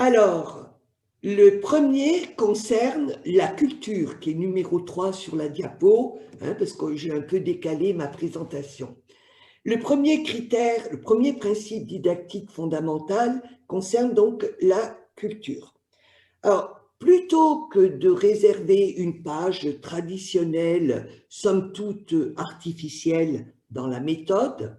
Alors, le premier concerne la culture, qui est numéro 3 sur la diapo, hein, parce que j'ai un peu décalé ma présentation. Le premier critère, le premier principe didactique fondamental concerne donc la culture. Alors, plutôt que de réserver une page traditionnelle, somme toute artificielle dans la méthode,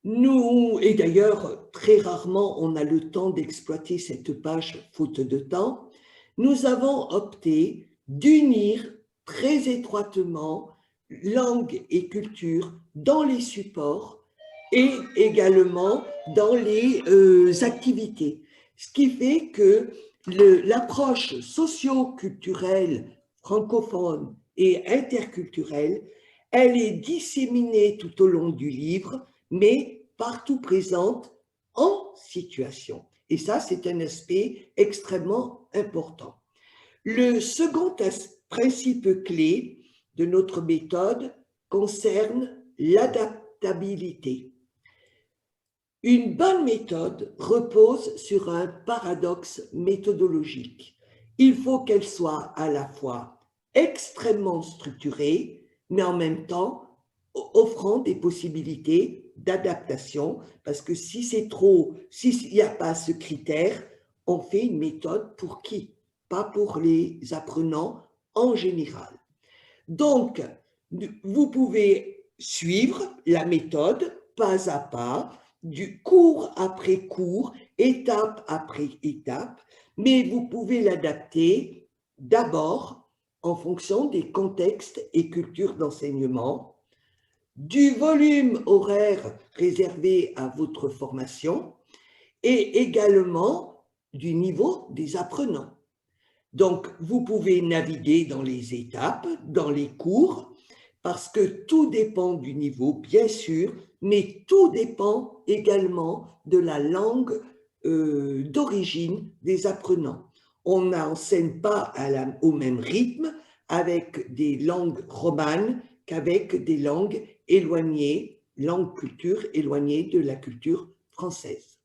et d'ailleurs, très rarement on a le temps d'exploiter cette page faute de temps, nous avons opté d'unir très étroitement langue et culture dans les supports et également dans les activités. Ce qui fait que l'approche socio-culturelle francophone et interculturelle, elle est disséminée tout au long du livre, mais partout présente en situation. Et ça, c'est un aspect extrêmement important. Le second principe clé de notre méthode concerne l'adaptabilité. Une bonne méthode repose sur un paradoxe méthodologique. Il faut qu'elle soit à la fois extrêmement structurée, mais en même temps offrant des possibilités d'adaptation, parce que si c'est trop, s'il n'y a pas ce critère, on fait une méthode pour qui? Pas pour les apprenants en général. Donc, vous pouvez suivre la méthode pas à pas, du cours après cours, étape après étape, mais vous pouvez l'adapter d'abord en fonction des contextes et cultures d'enseignement, du volume horaire réservé à votre formation et également du niveau des apprenants. Donc, vous pouvez naviguer dans les étapes, dans les cours, parce que tout dépend du niveau, bien sûr, mais tout dépend également de la langue d'origine des apprenants. On n'enseigne pas au même rythme avec des langues romanes qu'avec des langues éloignées, langue culture éloignées de la culture française.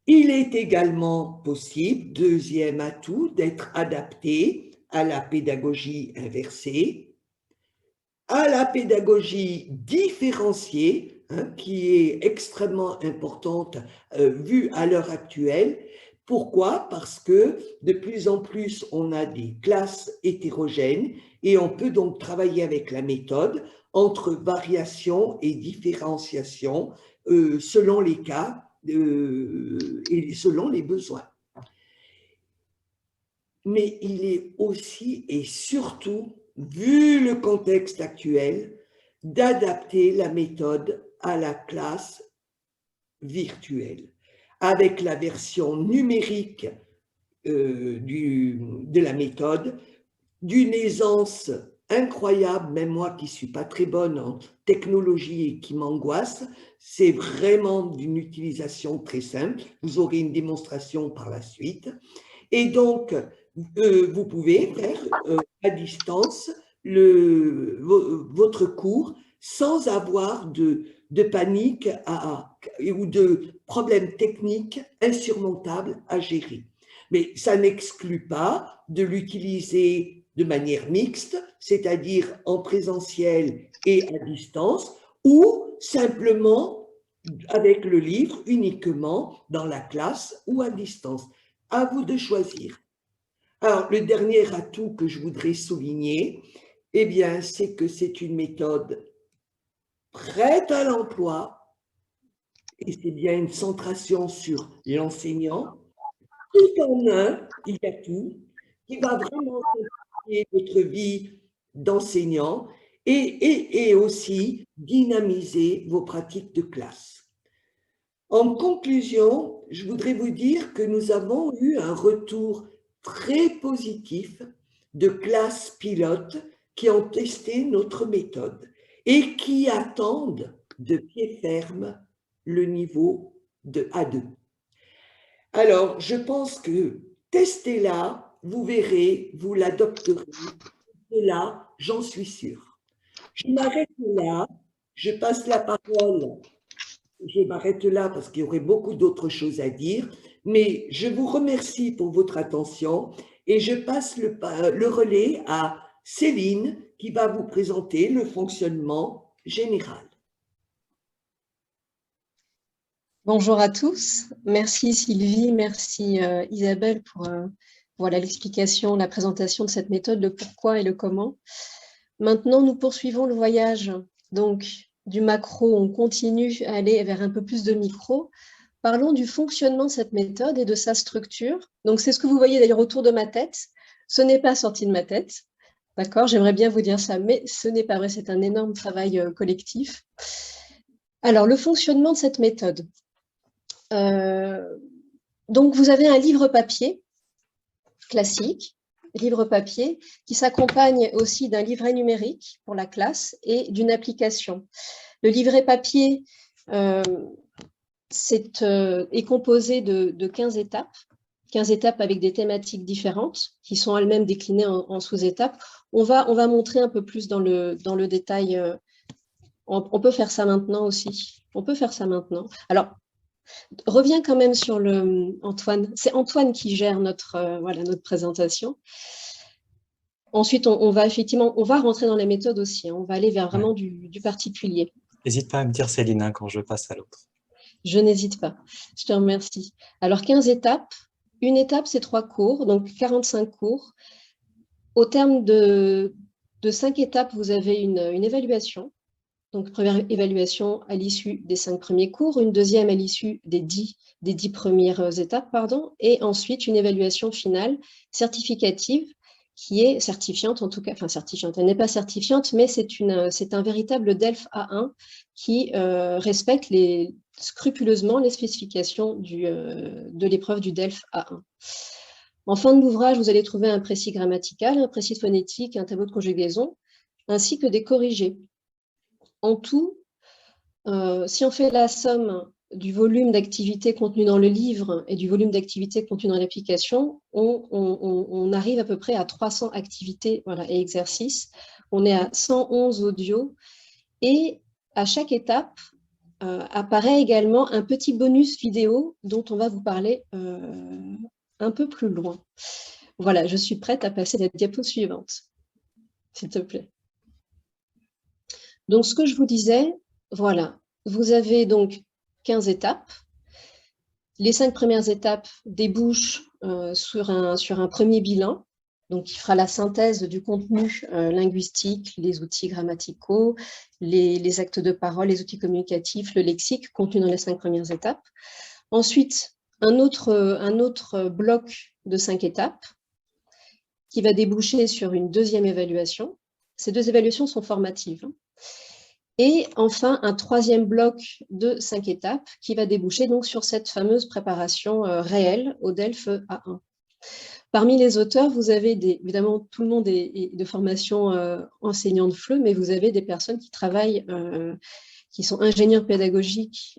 Il est également possible, deuxième atout, d'être adapté à la pédagogie inversée, à la pédagogie différenciée, hein, qui est extrêmement importante vue à l'heure actuelle. Pourquoi? Parce que de plus en plus, on a des classes hétérogènes et on peut donc travailler avec la méthode entre variation et différenciation selon les cas et selon les besoins. Mais il est aussi et surtout, vu le contexte actuel, d'adapter la méthode à la classe virtuelle, avec la version numérique de la méthode, d'une aisance incroyable, même moi qui ne suis pas très bonne en technologie et qui m'angoisse, c'est vraiment d'une utilisation très simple. Vous aurez une démonstration par la suite. Et donc, vous pouvez faire à distance votre cours sans avoir de panique ou de problèmes techniques insurmontables à gérer. Mais ça n'exclut pas de l'utiliser de manière mixte, c'est-à-dire en présentiel et à distance, ou simplement avec le livre uniquement dans la classe ou à distance. À vous de choisir. Alors, le dernier atout que je voudrais souligner, eh bien, c'est que c'est une méthode prête à l'emploi, et c'est bien une centration sur l'enseignant. Tout en un, il y a tout, qui va vraiment simplifier votre vie d'enseignant et aussi dynamiser vos pratiques de classe. En conclusion, je voudrais vous dire que nous avons eu un retour très positif de classes pilotes qui ont testé notre méthode et qui attendent de pied ferme le niveau de A2. Alors, je pense que testez-la, vous verrez, vous l'adopterez. Et là, j'en suis sûre. Je m'arrête là, je passe la parole. Je m'arrête là parce qu'il y aurait beaucoup d'autres choses à dire, mais je vous remercie pour votre attention et je passe le relais à Céline qui va vous présenter le fonctionnement général. Bonjour à tous. Merci Sylvie, merci Isabelle pour voilà, l'explication, la présentation de cette méthode, le pourquoi et le comment. Maintenant, nous poursuivons le voyage. Donc, du macro, on continue à aller vers un peu plus de micro. Parlons du fonctionnement de cette méthode et de sa structure. Donc, c'est ce que vous voyez d'ailleurs autour de ma tête. Ce n'est pas sorti de ma tête. D'accord, j'aimerais bien vous dire ça, mais ce n'est pas vrai, c'est un énorme travail collectif. Alors, le fonctionnement de cette méthode. Donc, vous avez un livre papier classique, livre papier, qui s'accompagne aussi d'un livret numérique pour la classe et d'une application. Le livret papier est composé de 15 étapes avec des thématiques différentes qui sont elles-mêmes déclinées en sous-étapes. On va montrer un peu plus dans le détail. On peut faire ça maintenant aussi. On peut faire ça maintenant. Alors, reviens quand même sur Antoine. C'est Antoine qui gère notre présentation. Ensuite, on va rentrer dans les méthodes aussi. Hein. On va aller vers vraiment du particulier. N'hésite pas à me dire, Céline, hein, quand je passe à l'autre. Je n'hésite pas. Je te remercie. Alors, 15 étapes. Une étape, c'est 3 cours, donc 45 cours. Au terme de 5 étapes, vous avez une évaluation. Donc, première évaluation à l'issue des 5 premiers cours, une deuxième à l'issue des 10 premières étapes, et ensuite une évaluation finale certificative qui est certifiante, en tout cas, enfin certifiante, elle n'est pas certifiante, mais c'est un véritable DELF A1 qui respecte scrupuleusement les spécifications de l'épreuve du DELF A1. En fin de l'ouvrage, vous allez trouver un précis grammatical, un précis phonétique, un tableau de conjugaison, ainsi que des corrigés. En tout, si on fait la somme du volume d'activités contenu dans le livre et du volume d'activités contenu dans l'application, on arrive à peu près à 300 activités et exercices. On est à 111 audios et à chaque étape apparaît également un petit bonus vidéo dont on va vous parler un peu plus loin. Voilà, je suis prête à passer à la diapo suivante, s'il te plaît. Donc, ce que je vous disais, voilà, vous avez donc 15 étapes. Les 5 premières étapes débouchent sur un premier bilan, donc qui fera la synthèse du contenu linguistique, les outils grammaticaux, les actes de parole, les outils communicatifs, le lexique contenu dans les 5 premières étapes. Ensuite, un autre bloc de 5 étapes qui va déboucher sur une deuxième évaluation. Ces 2 évaluations sont formatives. Et enfin, un troisième bloc de 5 étapes qui va déboucher donc sur cette fameuse préparation réelle au DELF A1. Parmi les auteurs, vous avez évidemment, tout le monde est de formation enseignant de FLE, mais vous avez des personnes qui travaillent, qui sont ingénieurs pédagogiques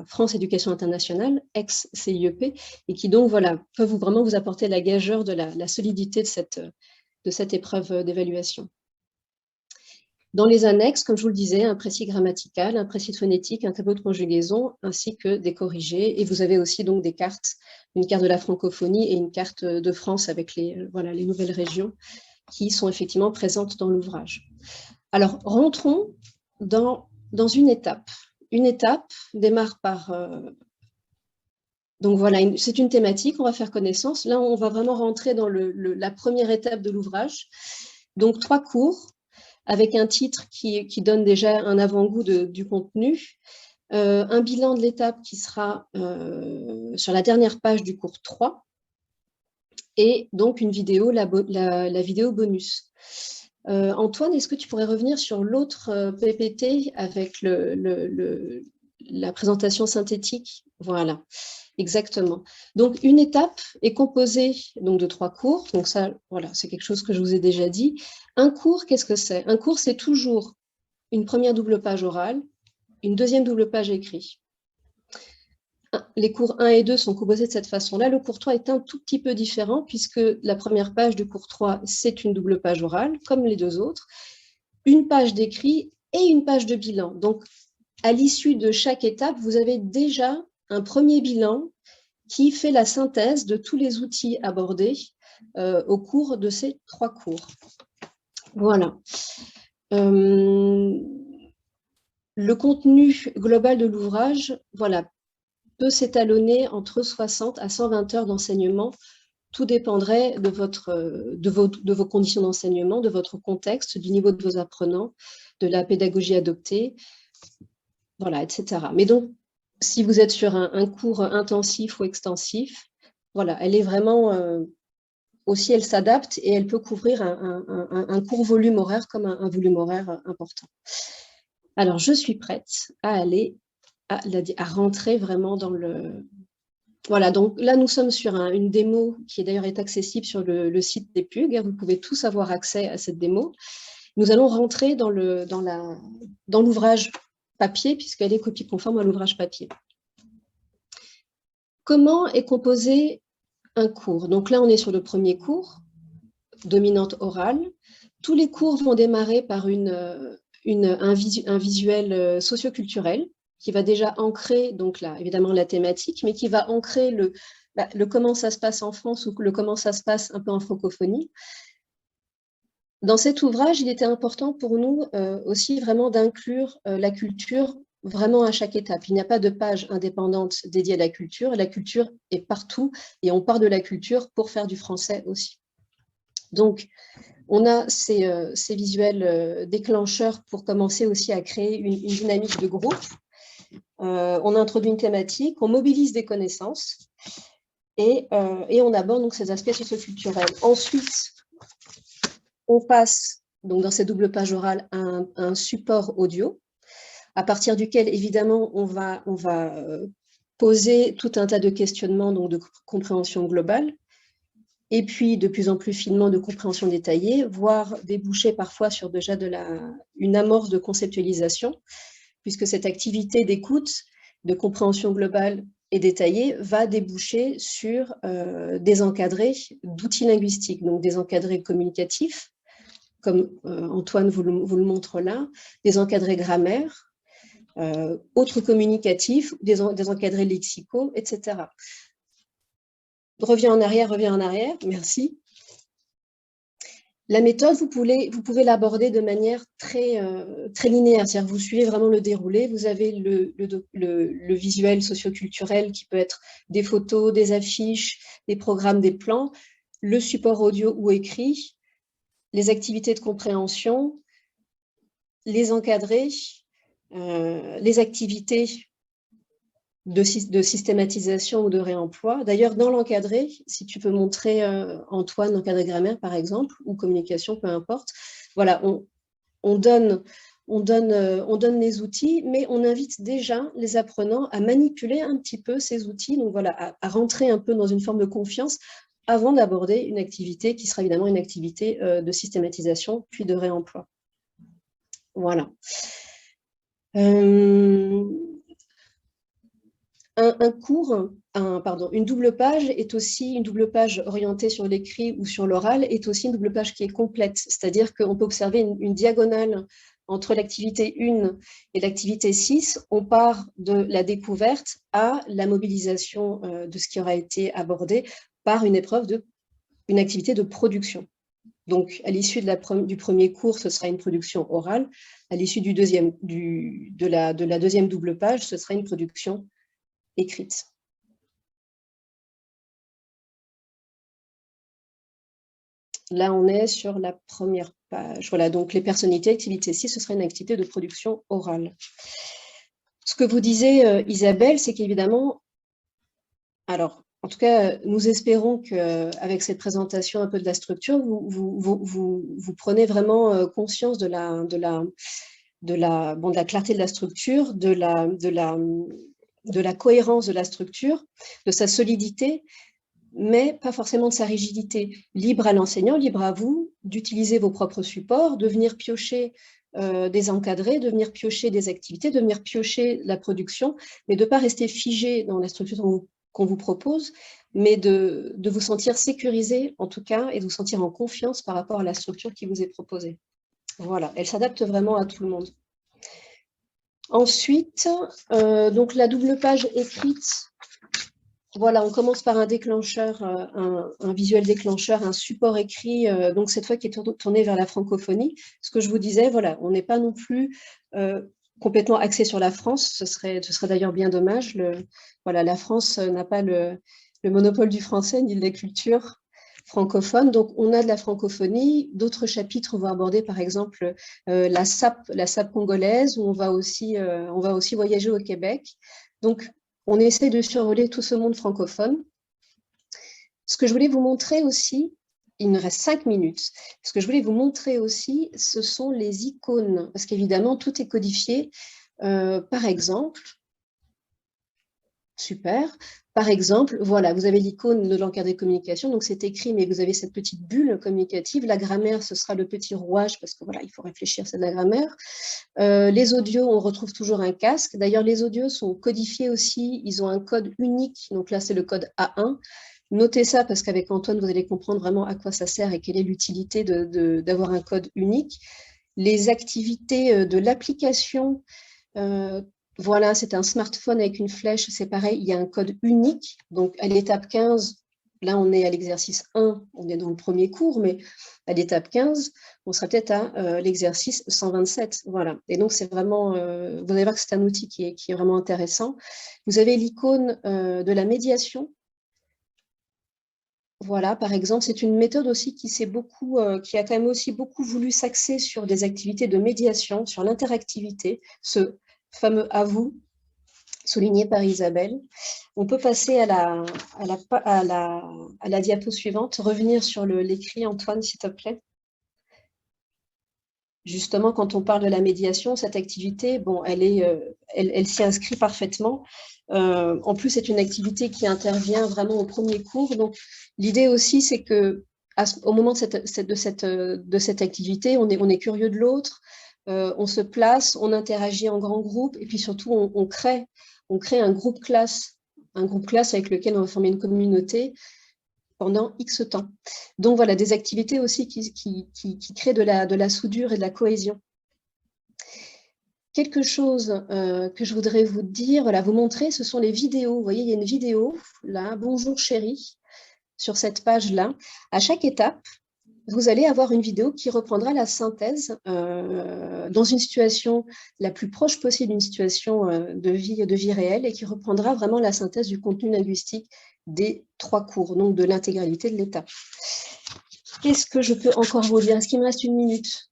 France Éducation Internationale, ex-CIEP, et qui donc peuvent vraiment vous apporter la gageure de la solidité de cette épreuve d'évaluation. Dans les annexes, comme je vous le disais, un précis grammatical, un précis phonétique, un tableau de conjugaison, ainsi que des corrigés. Et vous avez aussi donc des cartes, une carte de la francophonie et une carte de France avec les nouvelles régions qui sont effectivement présentes dans l'ouvrage. Alors, rentrons dans une étape. Une étape démarre par... donc voilà, c'est une thématique, on va faire connaissance. Là, on va vraiment rentrer dans la première étape de l'ouvrage. Donc, 3 cours, avec un titre qui donne déjà un avant-goût du contenu, un bilan de l'étape qui sera sur la dernière page du cours 3, et donc une vidéo, la vidéo bonus. Antoine, est-ce que tu pourrais revenir sur l'autre PPT avec la présentation synthétique? Voilà, exactement. Donc, une étape est composée donc, de 3 cours. Donc ça, voilà, c'est quelque chose que je vous ai déjà dit. Un cours, qu'est-ce que c'est? Un cours, c'est toujours une première double page orale, une deuxième double page écrite. Les cours 1 et 2 sont composés de cette façon-là. Le cours 3 est un tout petit peu différent puisque la première page du cours 3, c'est une double page orale, comme les 2 autres, une page d'écrit et une page de bilan. Donc, à l'issue de chaque étape, vous avez déjà un premier bilan qui fait la synthèse de tous les outils abordés au cours de ces 3 cours. Voilà. Le contenu global de l'ouvrage, voilà, peut s'étalonner entre 60 à 120 heures d'enseignement. Tout dépendrait de vos conditions d'enseignement, de votre contexte, du niveau de vos apprenants, de la pédagogie adoptée, voilà, etc. Mais donc, si vous êtes sur un cours intensif ou extensif, voilà, elle est vraiment aussi, elle s'adapte et elle peut couvrir un court volume horaire comme un volume horaire important. Alors, je suis prête à aller, à rentrer vraiment dans le... Voilà, donc là, nous sommes sur une démo qui d'ailleurs est accessible sur le site des PUG. Vous pouvez tous avoir accès à cette démo. Nous allons rentrer dans l'ouvrage papier, puisqu'elle est copie conforme à l'ouvrage papier. Comment est composé un cours? Donc là, on est sur le premier cours, dominante orale. Tous les cours vont démarrer par un visuel socioculturel qui va déjà ancrer, donc là, évidemment, la thématique, mais qui va ancrer le comment ça se passe en France ou le comment ça se passe un peu en francophonie. Dans cet ouvrage, il était important pour nous aussi vraiment d'inclure la culture vraiment à chaque étape. Il n'y a pas de page indépendante dédiée à la culture est partout et on part de la culture pour faire du français aussi. Donc, on a ces visuels déclencheurs pour commencer aussi à créer une dynamique de groupe. On introduit une thématique, on mobilise des connaissances et on aborde donc ces aspects socioculturels. Ensuite, on passe donc dans ces doubles pages orales à un support audio, à partir duquel, évidemment, on va poser tout un tas de questionnements donc de compréhension globale, et puis de plus en plus finement de compréhension détaillée, voire déboucher parfois sur déjà une amorce de conceptualisation, puisque cette activité d'écoute, de compréhension globale et détaillée va déboucher sur des encadrés d'outils linguistiques, donc des encadrés communicatifs, comme Antoine vous le montre là, des encadrés grammaire, autres communicatifs, des encadrés lexicaux, etc. Reviens en arrière, merci. La méthode, vous pouvez l'aborder de manière très linéaire, c'est-à-dire vous suivez vraiment le déroulé, vous avez le visuel socioculturel qui peut être des photos, des affiches, des programmes, des plans, le support audio ou écrit, les activités de compréhension, les encadrés, les activités de systématisation ou de réemploi. D'ailleurs, dans l'encadré, si tu peux montrer, Antoine, encadré grammaire, par exemple, ou communication, peu importe, voilà, on donne les outils, mais on invite déjà les apprenants à manipuler un petit peu ces outils, donc voilà, à rentrer un peu dans une forme de confiance avant d'aborder une activité qui sera évidemment une activité de systématisation, puis de réemploi. Voilà. Une double page est aussi une double page orientée sur l'écrit ou sur l'oral, est aussi une double page qui est complète, c'est-à-dire qu'on peut observer une diagonale entre l'activité 1 et l'activité 6. On part de la découverte à la mobilisation de ce qui aura été abordé par une activité de production. Donc, à l'issue du premier cours, ce sera une production orale. À l'issue de la deuxième double page, ce sera une production écrite. Là, on est sur la première page. Voilà, donc les personnalités, activité 6, ce sera une activité de production orale. Ce que vous disiez, Isabelle, c'est qu'évidemment, alors, en tout cas, nous espérons qu'avec cette présentation un peu de la structure, vous prenez vraiment conscience de la clarté de la structure, de la cohérence de la structure, de sa solidité, mais pas forcément de sa rigidité. Libre à l'enseignant, libre à vous d'utiliser vos propres supports, de venir piocher des encadrés, de venir piocher des activités, de venir piocher la production, mais de ne pas rester figé dans la structure qu'on vous propose, mais de vous sentir sécurisé en tout cas et de vous sentir en confiance par rapport à la structure qui vous est proposée. Voilà, elle s'adapte vraiment à tout le monde. Ensuite, donc la double page écrite, Voilà, on commence par un déclencheur, un visuel déclencheur, un support écrit, donc cette fois qui est tourné vers la francophonie. Ce que je vous disais, voilà, on n'est pas non plus complètement axé sur la France, ce serait d'ailleurs bien dommage. Voilà, la France n'a pas le monopole du français ni de la culture francophone, donc on a de la francophonie. D'autres chapitres vont aborder par exemple la SAP congolaise, où on va aussi voyager au Québec. Donc, on essaie de survoler tout ce monde francophone. Ce que je voulais vous montrer aussi, il me reste 5 minutes, ce que je voulais vous montrer aussi, ce sont les icônes, parce qu'évidemment, tout est codifié. Par exemple, super. Par exemple, voilà, vous avez l'icône de l'encadré communication, donc c'est écrit, mais vous avez cette petite bulle communicative. La grammaire, ce sera le petit rouage, parce que voilà, il faut réfléchir, c'est de la grammaire. Les audios, on retrouve toujours un casque. D'ailleurs, les audios sont codifiés aussi, ils ont un code unique, donc là, c'est le code A1. Notez ça, parce qu'avec Antoine, vous allez comprendre vraiment à quoi ça sert et quelle est l'utilité d'avoir un code unique. Les activités de l'application, voilà, c'est un smartphone avec une flèche, c'est pareil, il y a un code unique. Donc, à l'étape 15, là, on est à l'exercice 1, on est dans le premier cours, mais à l'étape 15, on sera peut-être à l'exercice 127. Voilà. Et donc, c'est vraiment, vous allez voir que c'est un outil qui est vraiment intéressant. Vous avez l'icône de la médiation. Voilà, par exemple, c'est une méthode aussi qui a quand même aussi beaucoup voulu s'axer sur des activités de médiation, sur l'interactivité, ce fameux « à vous », souligné par Isabelle. On peut passer à la diapo suivante, revenir sur l'écrit, Antoine, s'il te plaît. Justement, quand on parle de la médiation, cette activité, bon, elle s'y inscrit parfaitement. En plus, c'est une activité qui intervient vraiment au premier cours. Donc, l'idée aussi, c'est que au moment de cette activité, on est curieux de l'autre, on se place, on interagit en grand groupe, et puis surtout, on crée un groupe classe avec lequel on va former une communauté pendant X temps. Donc voilà, des activités aussi qui créent de la soudure et de la cohésion. Quelque chose que je voudrais vous dire, voilà, vous montrer, ce sont les vidéos. Vous voyez, il y a une vidéo, là, « Bonjour chérie », sur cette page-là. À chaque étape, vous allez avoir une vidéo qui reprendra la synthèse dans une situation la plus proche possible d'une situation de vie réelle et qui reprendra vraiment la synthèse du contenu linguistique des 3 cours, donc de l'intégralité de l'étape. Qu'est-ce que je peux encore vous dire? Est-ce qu'il me reste 1 minute?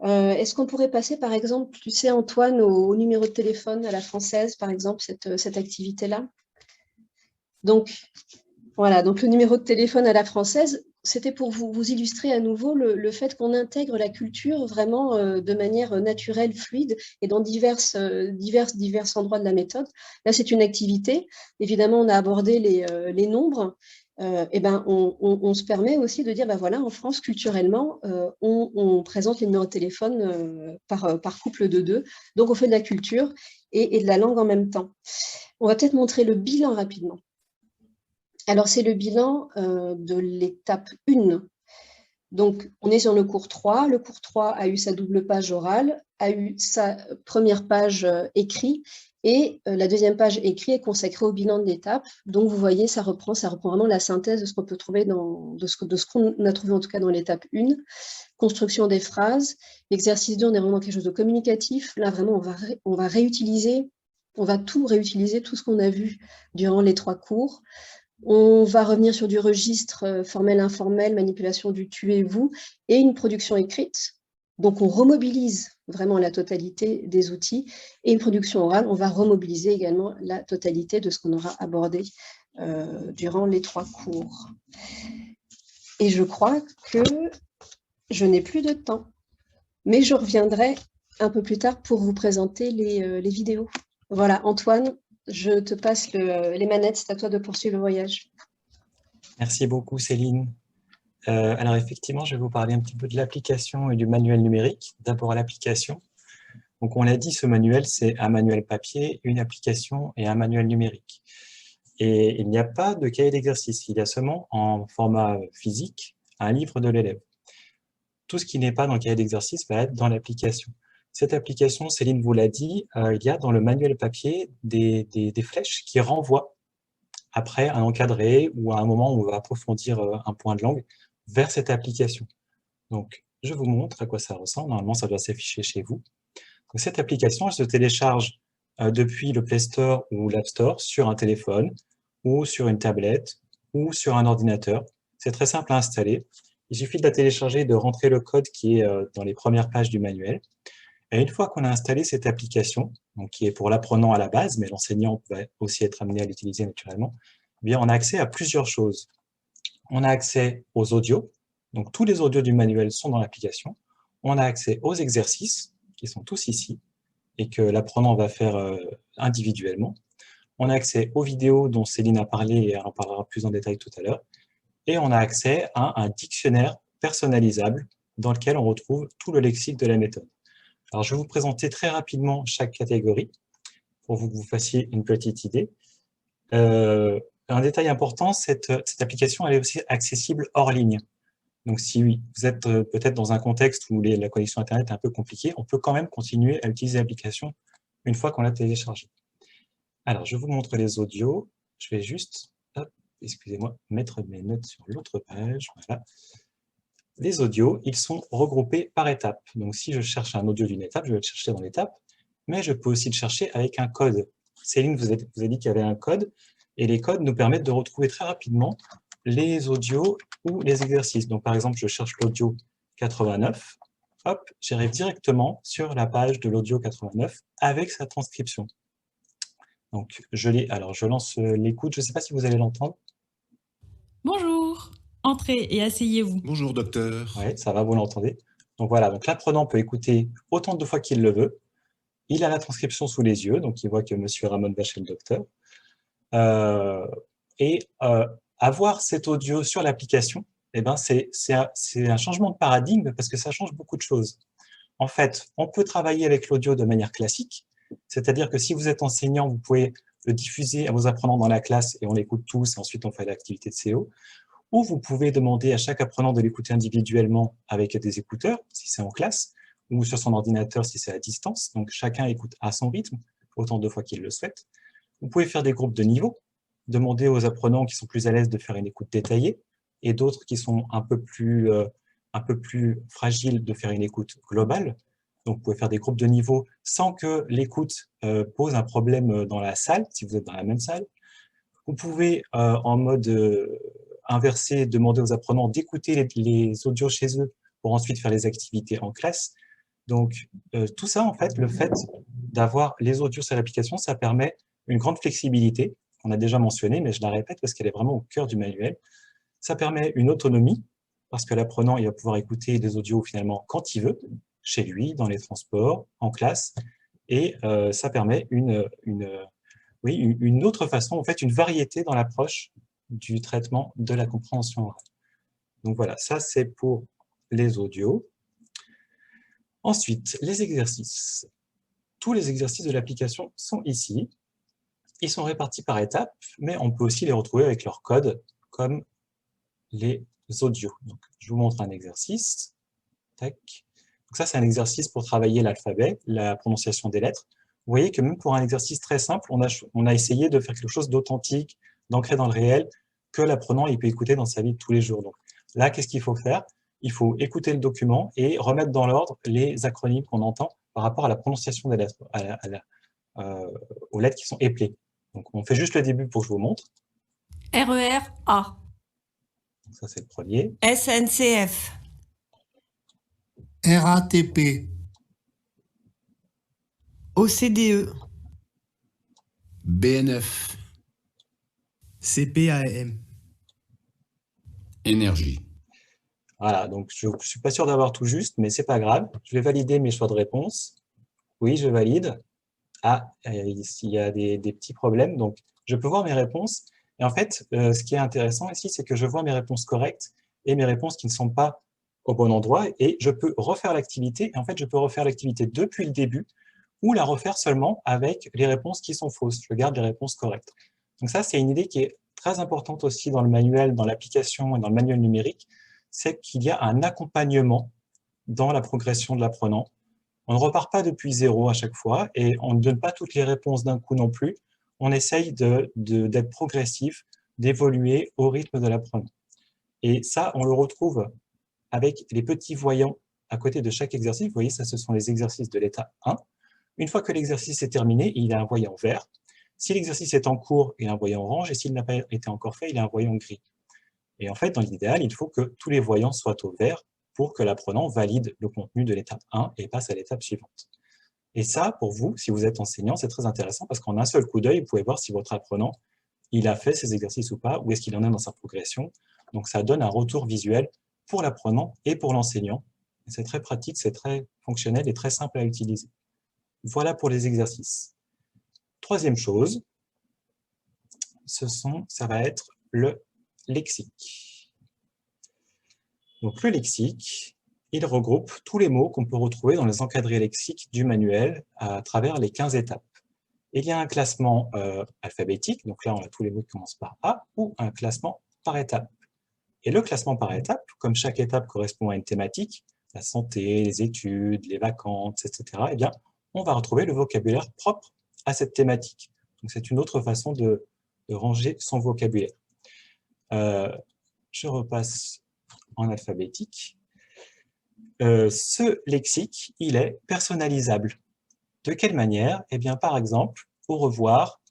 Est-ce qu'on pourrait passer, par exemple, tu sais, Antoine, au numéro de téléphone à la française, par exemple, cette activité-là? Donc, voilà, donc le numéro de téléphone à la française, c'était pour vous illustrer à nouveau le fait qu'on intègre la culture vraiment de manière naturelle, fluide, et dans divers endroits de la méthode. Là, c'est une activité. Évidemment, on a abordé les nombres. Et ben, on se permet aussi de dire, ben voilà, en France, culturellement, on présente les numéros de téléphone par couple de 2. Donc, on fait de la culture et de la langue en même temps. On va peut-être montrer le bilan rapidement. Alors, c'est le bilan de l'étape 1. Donc, on est sur le cours 3. Le cours 3 a eu sa double page orale, a eu sa première page écrite, et la deuxième page écrite est consacrée au bilan de l'étape. Donc, vous voyez, ça reprend vraiment la synthèse de ce qu'on peut trouver de ce qu'on a trouvé en tout cas dans l'étape 1. Construction des phrases. L'exercice 2, on est vraiment quelque chose de communicatif. Là, vraiment, on va réutiliser, on va tout réutiliser, tout ce qu'on a vu durant les 3 cours. On va revenir sur du registre formel-informel, manipulation du tu et vous, et une production écrite. Donc, on remobilise vraiment la totalité des outils. Et une production orale, on va remobiliser également la totalité de ce qu'on aura abordé durant les 3 cours. Et je crois que je n'ai plus de temps. Mais je reviendrai un peu plus tard pour vous présenter les vidéos. Voilà, Antoine, je te passe les manettes, c'est à toi de poursuivre le voyage. Merci beaucoup, Céline. Alors effectivement, je vais vous parler un petit peu de l'application et du manuel numérique. D'abord l'application. Donc on l'a dit, ce manuel, c'est un manuel papier, une application et un manuel numérique. Et il n'y a pas de cahier d'exercice, il y a seulement en format physique un livre de l'élève. Tout ce qui n'est pas dans le cahier d'exercice va être dans l'application. Cette application, Céline vous l'a dit, il y a dans le manuel papier des flèches qui renvoient après un encadré ou à un moment où on va approfondir un point de langue vers cette application. Donc, je vous montre à quoi ça ressemble. Normalement, ça doit s'afficher chez vous. Donc, cette application, elle se télécharge depuis le Play Store ou l'App Store sur un téléphone ou sur une tablette ou sur un ordinateur. C'est très simple à installer. Il suffit de la télécharger et de rentrer le code qui est dans les premières pages du manuel. Et une fois qu'on a installé cette application, donc qui est pour l'apprenant à la base, mais l'enseignant va aussi être amené à l'utiliser naturellement, eh bien, on a accès à plusieurs choses. On a accès aux audios, donc tous les audios du manuel sont dans l'application. On a accès aux exercices, qui sont tous ici, et que l'apprenant va faire individuellement. On a accès aux vidéos dont Céline a parlé et elle en parlera plus en détail tout à l'heure. Et on a accès à un dictionnaire personnalisable dans lequel on retrouve tout le lexique de la méthode. Alors, je vais vous présenter très rapidement chaque catégorie pour que vous fassiez une petite idée. Un détail important, cette application elle est aussi accessible hors ligne. Donc, si vous êtes peut-être dans un contexte où la connexion Internet est un peu compliquée, on peut quand même continuer à utiliser l'application une fois qu'on l'a téléchargée. Alors, je vous montre les audios. Je vais juste, excusez-moi, mettre mes notes sur l'autre page. Voilà. Les audios, ils sont regroupés par étapes. Donc, si je cherche un audio d'une étape, je vais le chercher dans l'étape, mais je peux aussi le chercher avec un code. Céline vous a dit qu'il y avait un code, et les codes nous permettent de retrouver très rapidement les audios ou les exercices. Donc, par exemple, je cherche l'audio 89, hop, j'arrive directement sur la page de l'audio 89 avec sa transcription. Donc, alors, je lance l'écoute, je ne sais pas si vous allez l'entendre. Bonjour, entrez et asseyez-vous. Bonjour docteur. Oui, ça va, vous l'entendez. Donc voilà, donc l'apprenant peut écouter autant de fois qu'il le veut. Il a la transcription sous les yeux, donc il voit que Monsieur Ramon va chez le docteur. Avoir cet audio sur l'application, eh ben c'est un changement de paradigme parce que ça change beaucoup de choses. En fait, on peut travailler avec l'audio de manière classique, c'est-à-dire que si vous êtes enseignant, vous pouvez le diffuser à vos apprenants dans la classe et on l'écoute tous, et ensuite on fait l'activité de CO. Ou vous pouvez demander à chaque apprenant de l'écouter individuellement avec des écouteurs, si c'est en classe, ou sur son ordinateur si c'est à distance. Donc chacun écoute à son rythme, autant de fois qu'il le souhaite. Vous pouvez faire des groupes de niveau, demander aux apprenants qui sont plus à l'aise de faire une écoute détaillée, et d'autres qui sont un peu plus fragiles de faire une écoute globale. Donc vous pouvez faire des groupes de niveau sans que l'écoute pose un problème dans la salle, si vous êtes dans la même salle. Vous pouvez, en mode inversé, demander aux apprenants d'écouter les audios chez eux pour ensuite faire les activités en classe. Donc, tout ça, en fait, le fait d'avoir les audios sur l'application, ça permet une grande flexibilité, qu'on a déjà mentionné, mais je la répète parce qu'elle est vraiment au cœur du manuel. Ça permet une autonomie, parce que l'apprenant, il va pouvoir écouter des audios finalement quand il veut, chez lui, dans les transports, en classe, et ça permet une autre façon, en fait, une variété dans l'approche du traitement de la compréhension orale. Donc voilà, ça c'est pour les audios. Ensuite, les exercices. Tous les exercices de l'application sont ici. Ils sont répartis par étapes, mais on peut aussi les retrouver avec leur code, comme les audios. Donc, je vous montre un exercice. Tac. Donc ça, c'est un exercice pour travailler l'alphabet, la prononciation des lettres. Vous voyez que même pour un exercice très simple, on a essayé de faire quelque chose d'authentique, d'ancré dans le réel, que l'apprenant peut écouter dans sa vie de tous les jours. Donc là, qu'est-ce qu'il faut faire? Il faut écouter le document et remettre dans l'ordre les acronymes qu'on entend par rapport à la prononciation des lettres, aux lettres qui sont éplées. Donc on fait juste le début pour que je vous montre. RER-A. Donc ça, c'est le premier. SNCF. RATP. OCDE. BNF. CPAM. Énergie. Voilà, donc je ne suis pas sûr d'avoir tout juste, mais ce n'est pas grave. Je vais valider mes choix de réponse. Oui, je valide. Ah, ici, il y a des petits problèmes, donc je peux voir mes réponses. Et en fait, ce qui est intéressant ici, c'est que je vois mes réponses correctes et mes réponses qui ne sont pas au bon endroit, et je peux refaire l'activité. Et en fait, je peux refaire l'activité depuis le début ou la refaire seulement avec les réponses qui sont fausses. Je garde les réponses correctes. Donc ça, c'est une idée qui est très importante aussi dans le manuel, dans l'application et dans le manuel numérique, c'est qu'il y a un accompagnement dans la progression de l'apprenant. On ne repart pas depuis zéro à chaque fois et on ne donne pas toutes les réponses d'un coup non plus. on essaye d'être progressif, d'évoluer au rythme de l'apprenant. Et ça, on le retrouve avec les petits voyants à côté de chaque exercice. Vous voyez, ça, ce sont les exercices de l'étape 1. Une fois que l'exercice est terminé, il a un voyant vert. Si l'exercice est en cours, il a un voyant orange, et s'il n'a pas été encore fait, il a un voyant gris. Et en fait, dans l'idéal, il faut que tous les voyants soient au vert pour que l'apprenant valide le contenu de l'étape 1 et passe à l'étape suivante. Et ça, pour vous, si vous êtes enseignant, c'est très intéressant parce qu'en un seul coup d'œil, vous pouvez voir si votre apprenant il a fait ses exercices ou pas, où est-ce qu'il en est dans sa progression. Donc ça donne un retour visuel pour l'apprenant et pour l'enseignant. C'est très pratique, c'est très fonctionnel et très simple à utiliser. Voilà pour les exercices. Troisième chose, ça va être le lexique. Donc le lexique, il regroupe tous les mots qu'on peut retrouver dans les encadrés lexiques du manuel à travers les 15 étapes. Il y a un classement alphabétique, donc là on a tous les mots qui commencent par A, ou un classement par étape. Et le classement par étape, comme chaque étape correspond à une thématique, la santé, les études, les vacances, etc., eh bien, on va retrouver le vocabulaire propre à cette thématique. Donc c'est une autre façon de ranger son vocabulaire. Je repasse en alphabétique. Ce lexique, il est personnalisable. De quelle manière? Eh bien, par exemple, au revoir,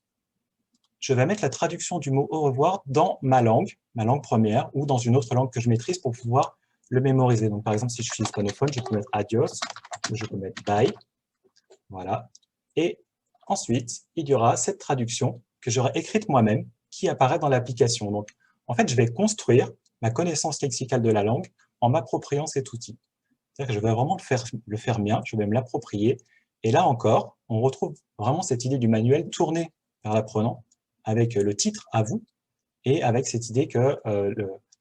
je vais mettre la traduction du mot au revoir dans ma langue première, ou dans une autre langue que je maîtrise pour pouvoir le mémoriser. Donc, par exemple, si je suis hispanophone, je peux mettre adios, ou je peux mettre bye. Voilà. Et ensuite, il y aura cette traduction que j'aurai écrite moi-même, qui apparaît dans l'application. Donc, en fait, je vais construire ma connaissance lexicale de la langue en m'appropriant cet outil. C'est-à-dire que je vais vraiment le faire mien, je vais me l'approprier. Et là encore, on retrouve vraiment cette idée du manuel tourné vers l'apprenant, avec le titre « À vous », et avec cette idée que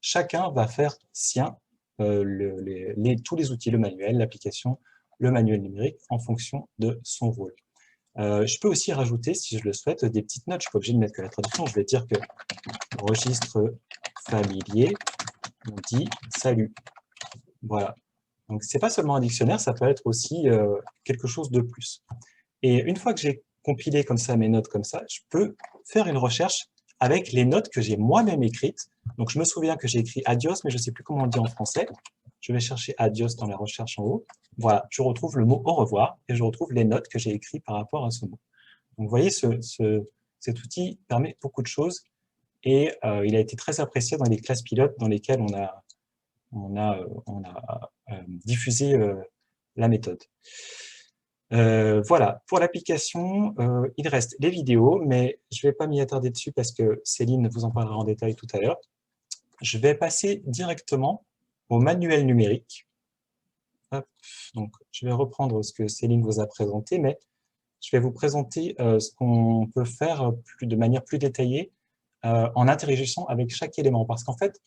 chacun va faire sien tous les outils, le manuel, l'application, le manuel numérique, en fonction de son rôle. Je peux aussi rajouter, si je le souhaite, des petites notes. Je ne suis pas obligé de mettre que la traduction. Je vais dire que registre familier, on dit « salut ». Voilà. Donc, ce n'est pas seulement un dictionnaire, ça peut être aussi quelque chose de plus. Et une fois que j'ai compilé comme ça mes notes comme ça, je peux faire une recherche avec les notes que j'ai moi-même écrites. Donc, je me souviens que j'ai écrit adios, mais je ne sais plus comment on le dit en français. Je vais chercher adios dans la recherche en haut. Voilà, je retrouve le mot au revoir et je retrouve les notes que j'ai écrites par rapport à ce mot. Donc, vous voyez, cet outil permet beaucoup de choses et il a été très apprécié dans les classes pilotes dans lesquelles on a diffusé la méthode. Voilà, pour l'application, il reste les vidéos, mais je ne vais pas m'y attarder dessus parce que Céline vous en parlera en détail tout à l'heure. Je vais passer directement au manuel numérique. Hop, donc, je vais reprendre ce que Céline vous a présenté, mais je vais vous présenter ce qu'on peut faire de manière plus détaillée en interagissant avec chaque élément. Parce qu'en fait,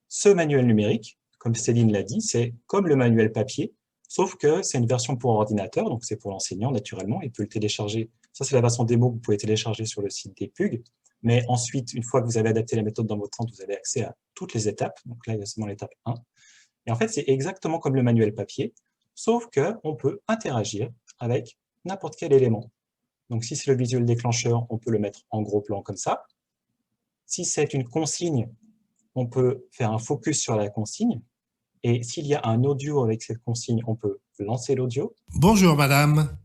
ce manuel numérique, comme Céline l'a dit, c'est comme le manuel papier, sauf que c'est une version pour ordinateur, donc c'est pour l'enseignant naturellement, il peut le télécharger. Ça, c'est la version démo que vous pouvez télécharger sur le site des PUG. Mais ensuite, une fois que vous avez adapté la méthode dans votre centre, vous avez accès à toutes les étapes. Donc là, il y a seulement l'étape 1. Et en fait, c'est exactement comme le manuel papier, sauf qu'on peut interagir avec n'importe quel élément. Donc si c'est le visuel déclencheur, on peut le mettre en gros plan comme ça. Si c'est une consigne, on peut faire un focus sur la consigne. Et s'il y a un audio avec cette consigne, on peut lancer l'audio. Bonjour madame.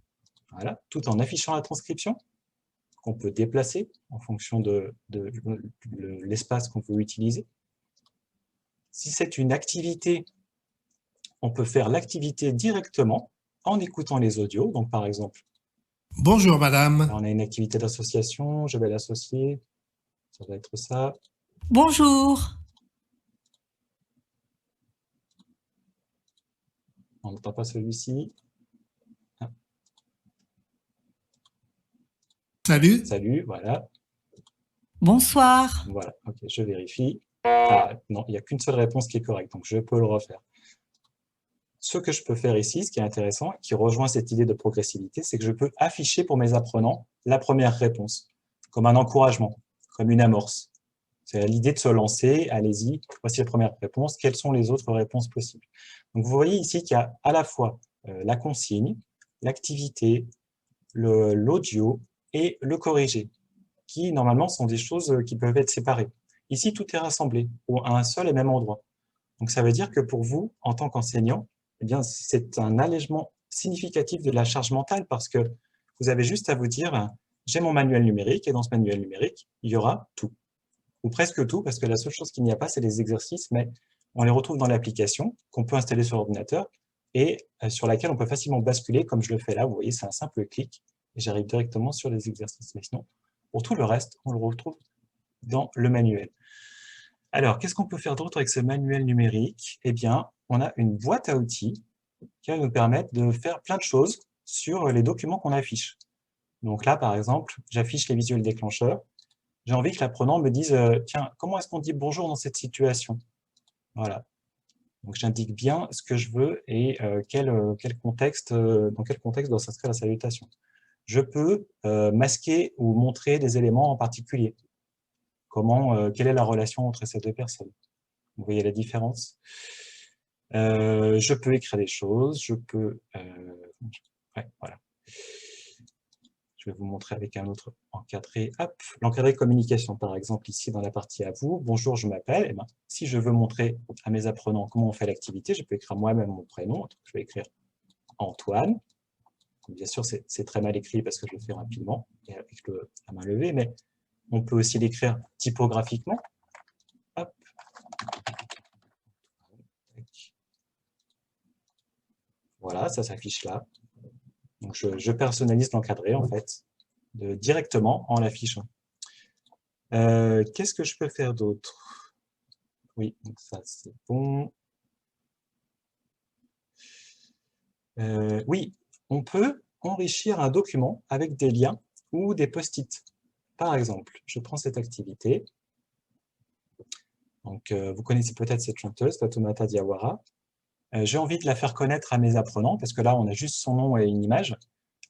Voilà, tout en affichant la transcription, qu'on peut déplacer en fonction de l'espace qu'on veut utiliser. Si c'est une activité, on peut faire l'activité directement en écoutant les audios. Donc par exemple, bonjour madame. On a une activité d'association, je vais l'associer, ça va être ça. Bonjour. On n'entend pas celui-ci. Salut. Salut, voilà. Bonsoir. Voilà, ok, je vérifie. Ah, non, il n'y a qu'une seule réponse qui est correcte, donc je peux le refaire. Ce que je peux faire ici, ce qui est intéressant, qui rejoint cette idée de progressivité, c'est que je peux afficher pour mes apprenants la première réponse, comme un encouragement, comme une amorce. C'est l'idée de se lancer, allez-y, voici la première réponse, quelles sont les autres réponses possibles. Donc vous voyez ici qu'il y a à la fois la consigne, l'activité, l'audio et le corrigé. qui, normalement, sont des choses qui peuvent être séparées. Ici, tout est rassemblé à un seul et même endroit. Donc, ça veut dire que pour vous, en tant qu'enseignant, eh bien, c'est un allègement significatif de la charge mentale parce que vous avez juste à vous dire, j'ai mon manuel numérique et dans ce manuel numérique, il y aura tout, ou presque tout, parce que la seule chose qu'il n'y a pas, c'est les exercices, mais on les retrouve dans l'application qu'on peut installer sur l'ordinateur et sur laquelle on peut facilement basculer, comme je le fais là. Vous voyez, c'est un simple clic et j'arrive directement sur les exercices. Mais sinon, pour tout le reste, on le retrouve dans le manuel. Alors, qu'est-ce qu'on peut faire d'autre avec ce manuel numérique? Eh bien, on a une boîte à outils qui va nous permettre de faire plein de choses sur les documents qu'on affiche. Donc là, par exemple, j'affiche les visuels déclencheurs. J'ai envie que l'apprenant me dise « Tiens, comment est-ce qu'on dit bonjour dans cette situation ?» Voilà. Donc, j'indique bien ce que je veux et dans quel contexte doit s'inscrire la salutation. Je peux masquer ou montrer des éléments en particulier. Quelle est la relation entre ces deux personnes? Vous voyez la différence? Je peux écrire des choses, je peux... ouais, voilà. Je vais vous montrer avec un autre encadré. Hop, l'encadré communication, par exemple, ici dans la partie à vous. Bonjour, je m'appelle. Eh ben, si je veux montrer à mes apprenants comment on fait l'activité, je peux écrire moi-même mon prénom. Je vais écrire Antoine. Bien sûr, c'est très mal écrit parce que je le fais rapidement et avec la main levée, mais on peut aussi l'écrire typographiquement. Hop. Voilà, ça s'affiche là. Donc, je personnalise l'encadré, en fait, directement en l'affichant. Qu'est-ce que je peux faire d'autre? Oui, donc ça, c'est bon. Oui, on peut enrichir un document avec des liens ou des post-it. Par exemple, je prends cette activité. Donc, vous connaissez peut-être cette chanteuse, Fatoumata Diawara. J'ai envie de la faire connaître à mes apprenants, parce que là, on a juste son nom et une image.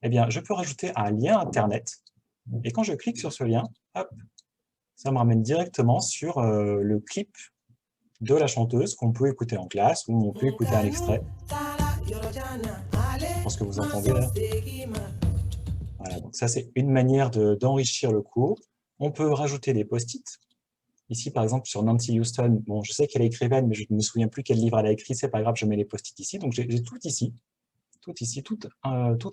Eh bien, je peux rajouter un lien Internet. Et quand je clique sur ce lien, hop, ça me ramène directement sur le clip de la chanteuse qu'on peut écouter en classe, ou on peut écouter un extrait. Je pense que vous entendez là. Voilà, donc ça, c'est une manière d'enrichir le cours. On peut rajouter des post-it. Ici, par exemple, sur Nancy Houston, bon, je sais qu'elle est écrivaine, mais je ne me souviens plus quel livre elle a écrit, c'est pas grave, je mets les post-it ici. Donc, j'ai tout ici, tout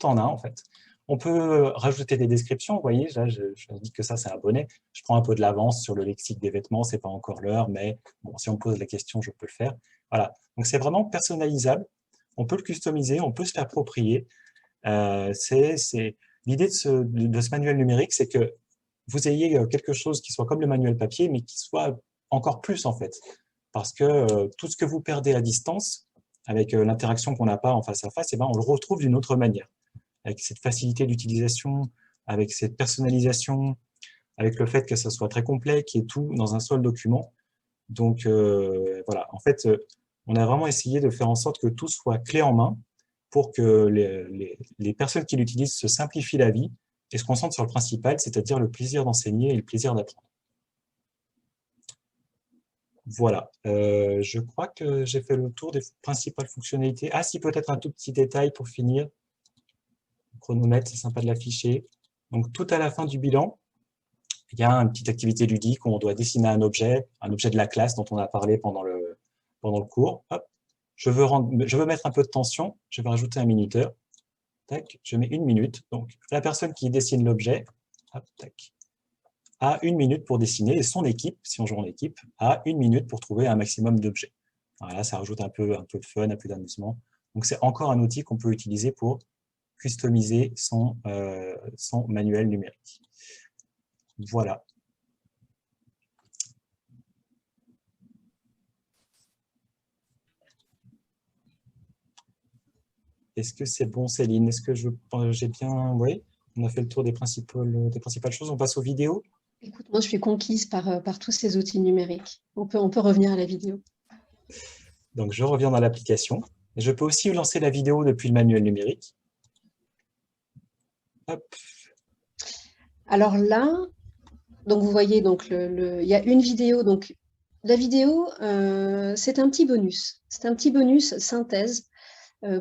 en un, en fait. On peut rajouter des descriptions, vous voyez, là, je dis que ça, c'est un bonnet. Je prends un peu de l'avance sur le lexique des vêtements, c'est pas encore l'heure, mais bon, si on me pose la question, je peux le faire. Voilà, donc c'est vraiment personnalisable. On peut le customiser, on peut se l'approprier. L'idée de ce manuel numérique, c'est que vous ayez quelque chose qui soit comme le manuel papier, mais qui soit encore plus, en fait. Parce que tout ce que vous perdez à distance, avec l'interaction qu'on n'a pas en face à face, eh ben, on le retrouve d'une autre manière. Avec cette facilité d'utilisation, avec cette personnalisation, avec le fait que ça soit très complet, qu'il y ait tout dans un seul document. Donc, voilà, en fait, on a vraiment essayé de faire en sorte que tout soit clé en main pour que les personnes qui l'utilisent se simplifient la vie et se concentrent sur le principal, c'est-à-dire le plaisir d'enseigner et le plaisir d'apprendre. Voilà, je crois que j'ai fait le tour des principales fonctionnalités. Ah si, peut-être un tout petit détail pour finir. Le chronomètre, c'est sympa de l'afficher. Donc tout à la fin du bilan, il y a une petite activité ludique où on doit dessiner un objet de la classe dont on a parlé pendant le cours. Hop. Je veux mettre un peu de tension, je vais rajouter un minuteur. Tac, je mets 1 minute. Donc la personne qui dessine l'objet, a 1 minute pour dessiner, et son équipe, si on joue en équipe, a 1 minute pour trouver un maximum d'objets. Voilà, ça rajoute un peu de fun, un peu d'amusement. Donc c'est encore un outil qu'on peut utiliser pour customiser son manuel numérique. Voilà. Est-ce que c'est bon, Céline? Est-ce que j'ai bien... Oui, on a fait le tour des principales choses. On passe aux vidéos. Écoute, moi, je suis conquise par tous ces outils numériques. On peut revenir à la vidéo. Donc, je reviens dans l'application. Je peux aussi lancer la vidéo depuis le manuel numérique. Hop. Alors là, donc vous voyez, donc il y a une vidéo. Donc la vidéo, c'est un petit bonus. C'est un petit bonus synthèse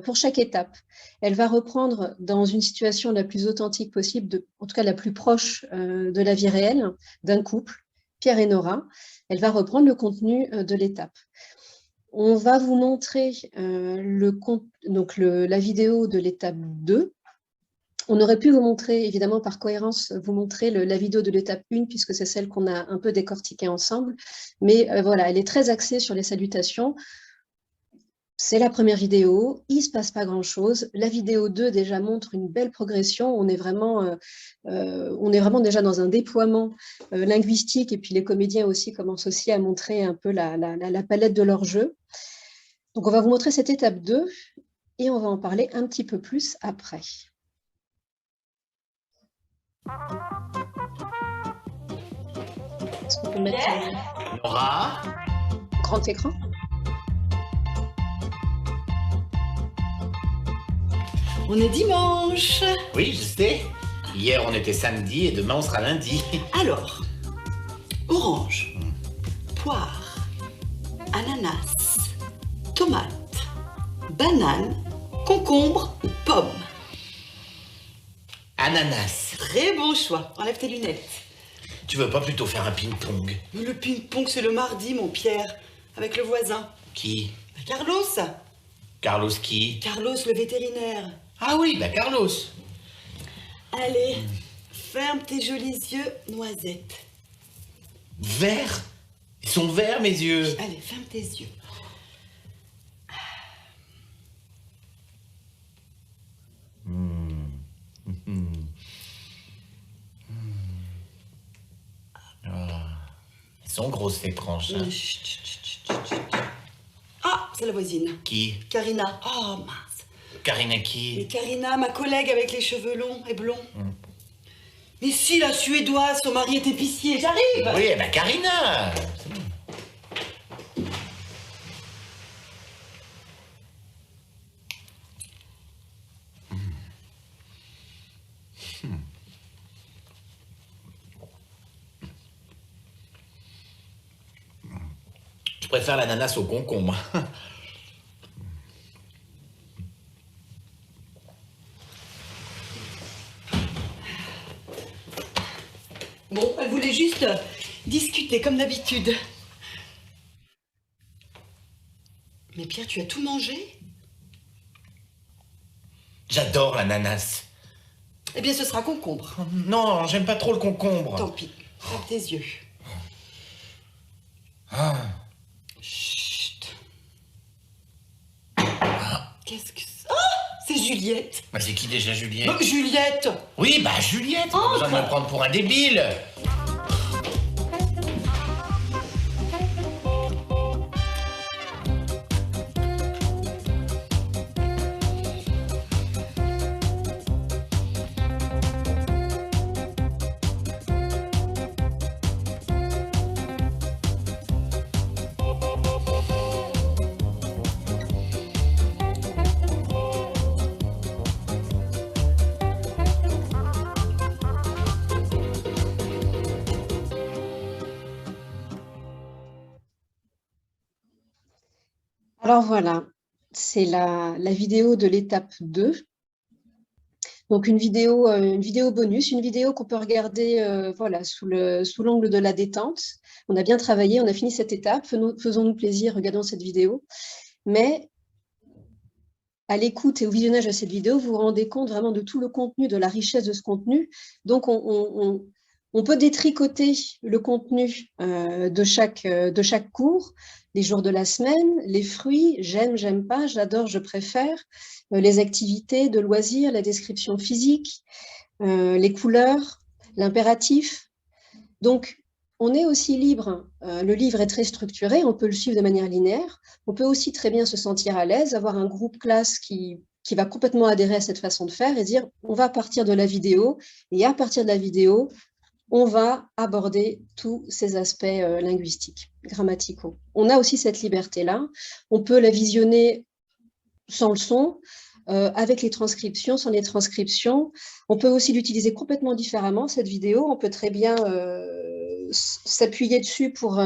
pour chaque étape. Elle va reprendre dans une situation la plus authentique possible, en tout cas la plus proche de la vie réelle d'un couple, Pierre et Nora. Elle va reprendre le contenu de l'étape. On va vous montrer la vidéo de l'étape 2. On aurait pu vous montrer, évidemment par cohérence, vous montrer la vidéo de l'étape 1, puisque c'est celle qu'on a un peu décortiquée ensemble. Mais voilà, elle est très axée sur les salutations. C'est la première vidéo, il ne se passe pas grand-chose. La vidéo 2 déjà montre une belle progression. On est vraiment déjà dans un déploiement linguistique, et puis les comédiens aussi commencent aussi à montrer un peu la palette de leur jeu. Donc on va vous montrer cette étape 2 et on va en parler un petit peu plus après. Est-ce qu'on peut mettre Nora, grand écran? On est dimanche. oui, je sais. Hier, on était samedi et demain, on sera lundi. Alors, orange, poire, ananas, tomate, banane, concombre, pomme. Ananas. Très bon choix. Enlève tes lunettes. Tu veux pas plutôt faire un ping-pong? Mais le ping-pong, c'est le mardi, mon Pierre, avec le voisin. Qui? Carlos. Carlos qui? Carlos, le vétérinaire. Ah oui, bah Carlos. Allez, ferme tes jolis yeux, noisette. Verts? Ils sont verts, mes yeux. Allez, ferme tes yeux. Ils sont grosses, ces tranches. Hein. Chut, chut, chut, chut, chut. Ah, c'est la voisine. Qui? Karina. Oh, mince. Karina Et qui? Karina, ma collègue avec les cheveux longs et blonds. Mais si, la Suédoise, son mari est épicier, j'arrive. Oui, bah Karina. Je préfère l'ananas au concombre. Bon, elle voulait juste discuter comme d'habitude. Mais Pierre, tu as tout mangé? J'adore l'ananas. Eh bien, ce sera concombre. Non, j'aime pas trop le concombre. Tant pis, ferme tes yeux. Ah. Chut. Qu'est-ce que c'est? Oh, c'est Juliette. Bah, c'est qui déjà Juliette? Juliette. Oui, bah Juliette, pas besoin de me prendre pour un débile. Alors voilà, c'est la vidéo de l'étape 2. Donc une vidéo bonus, une vidéo qu'on peut regarder voilà, sous l'angle de la détente. On a bien travaillé, on a fini cette étape, faisons-nous plaisir, regardons cette vidéo. Mais à l'écoute et au visionnage de cette vidéo, vous vous rendez compte vraiment de tout le contenu, de la richesse de ce contenu. Donc on peut détricoter le contenu de chaque cours, les jours de la semaine, les fruits, j'aime, j'aime pas, j'adore, je préfère, les activités de loisirs, la description physique, les couleurs, l'impératif. Donc, on est aussi libre, le livre est très structuré, on peut le suivre de manière linéaire, on peut aussi très bien se sentir à l'aise, avoir un groupe classe qui va complètement adhérer à cette façon de faire et dire on va partir de la vidéo, et à partir de la vidéo, on va aborder tous ces aspects linguistiques, grammaticaux. On a aussi cette liberté-là. On peut la visionner sans le son, avec les transcriptions, sans les transcriptions. On peut aussi l'utiliser complètement différemment, cette vidéo. On peut très bien s'appuyer dessus pour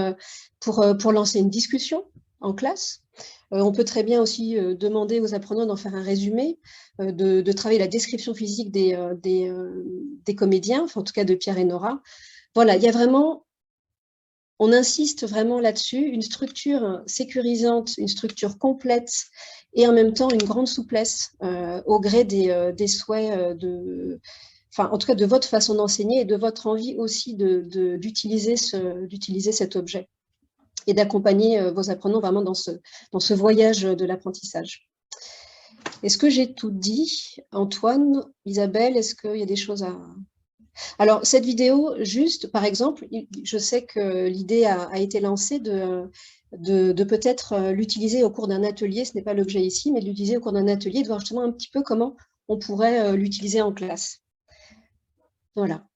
lancer une discussion en classe. On peut très bien aussi demander aux apprenants d'en faire un résumé, de travailler la description physique des comédiens, enfin, en tout cas de Pierre et Nora. Voilà, il y a vraiment, on insiste vraiment là-dessus, une structure sécurisante, une structure complète et en même temps une grande souplesse au gré des souhaits enfin, en tout cas de votre façon d'enseigner et de votre envie aussi d'utiliser cet objet et d'accompagner vos apprenants vraiment dans ce voyage de l'apprentissage. Est-ce que j'ai tout dit? Antoine, Isabelle, est-ce qu'il y a des choses à... Alors, cette vidéo, juste, par exemple, je sais que l'idée a été lancée de peut-être l'utiliser au cours d'un atelier, ce n'est pas l'objet ici, mais de l'utiliser au cours d'un atelier, de voir justement un petit peu comment on pourrait l'utiliser en classe. Voilà.